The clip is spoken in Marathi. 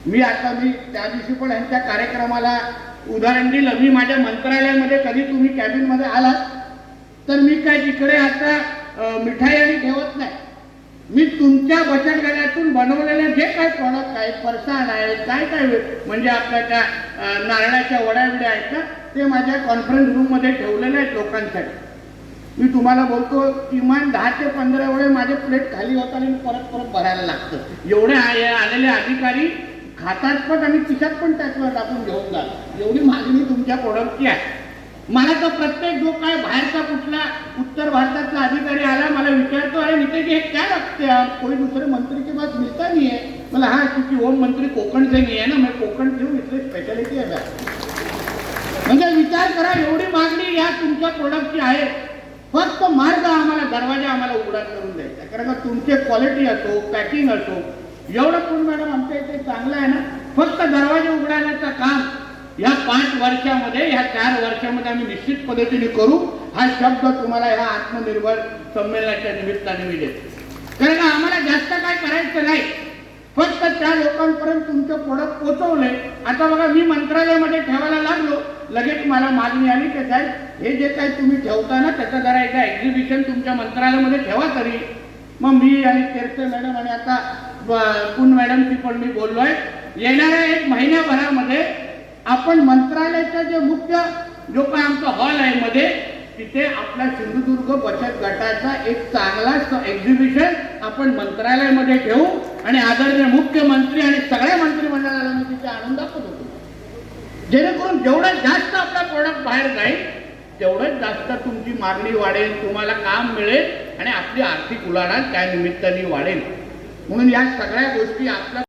मी त्या दिवशी पण यांच्या कार्यक्रमाला उदाहरण दिलं. मी माझ्या मंत्रालयामध्ये कधी तुम्ही कॅबिनमध्ये आलात तर मी काय तिकडे आता मिठाई आणि ठेवत नाही. मी तुमच्या बचत गटातून बनवलेले जे काही प्रॉडक्ट आहेत, फरसाण आहेत, काय काय म्हणजे आपल्या त्या नारळाच्या वड्या बिड्या आहेत ना, ते माझ्या कॉन्फरन्स रूममध्ये ठेवलेले आहेत लोकांसाठी. मी तुम्हाला बोलतो किमान 10 ते 15 वेळे माझे प्लेट खाली होतात आणि परत परत भरायला लागतं. एवढे आलेले अधिकारी खातात पण आणि खिशात पण त्याच्यावर टाकून घेऊन जातात. एवढी मागणी तुमच्या प्रोडक्टची आहे. मला तर प्रत्येक जो काय बाहेरचा कुठला उत्तर भारतातला अधिकारी आला मला विचारतो, अरे नितेश हे क्या रखते आप, कोई दूसरे मंत्री के पास मिलता नहीं है. मला हाँ क्योंकि होम मंत्री कोकण से नहीं है ना, मैं कोकण से हूँ इसलिए स्पेशलिटी है. म्हणजे विचार करा एवढी मागणी या तुमच्या प्रोडक्टची आहे. फक्त मार्ग आम्हाला, दरवाजा आम्हाला उघडा करून द्यायचा. कारण का तुमचे क्वालिटी असो, पॅकिंग असो, एवढं पण मॅडम आमच्या इथे चांगलं आहे ना. फक्त दरवाजा उघडण्याचं काम या 5 वर्षामध्ये, या 4 वर्षामध्ये आम्ही निश्चित पद्धतीने करू. हा शब्द तुम्हाला ह्या आत्मनिर्भर संमेलनाच्या निमित्ताने मी देतो. कारण आम्हाला जास्त काय करायचं नाही, फक्त त्या लोकांपर्यंत तुमचं प्रोडक्ट पोहोचवले. आता बघा मी मंत्रालयामध्ये ठेवायला लागलो, लगेच मला मागणी आली की साहेब हे जे काही तुम्ही ठेवता ना त्याचं जरा एकदा एक्झिबिशन तुमच्या मंत्रालयामध्ये ठेवा तरी. मग मी आणि तेरसे मॅडम आणि आता कुन मॅडमची पण मी बोललोय, येणाऱ्या 1 महिन्याभरामध्ये आपण मंत्रालयाचा जे मुख्य जो काय आमचा हॉल आहे मध्ये, तिथे आपला सिंधुदुर्ग बचत गटाचा एक चांगला एक्झिबिशन आपण मंत्रालयामध्ये ठेवू आणि आदरणीय मुख्यमंत्री आणि सगळ्या मंत्रिमंडळाला मी तिथे आणून दाखवत होतो. जेणेकरून जेवढं जास्त आपला प्रोडक्ट बाहेर जाईल तेवढंच जास्त तुमची मागणी वाढेल, तुम्हाला काम मिळेल आणि आपली आर्थिक उलाढाल त्या निमित्ताने वाढेल. म्हणून या सगळ्या गोष्टी आपल्या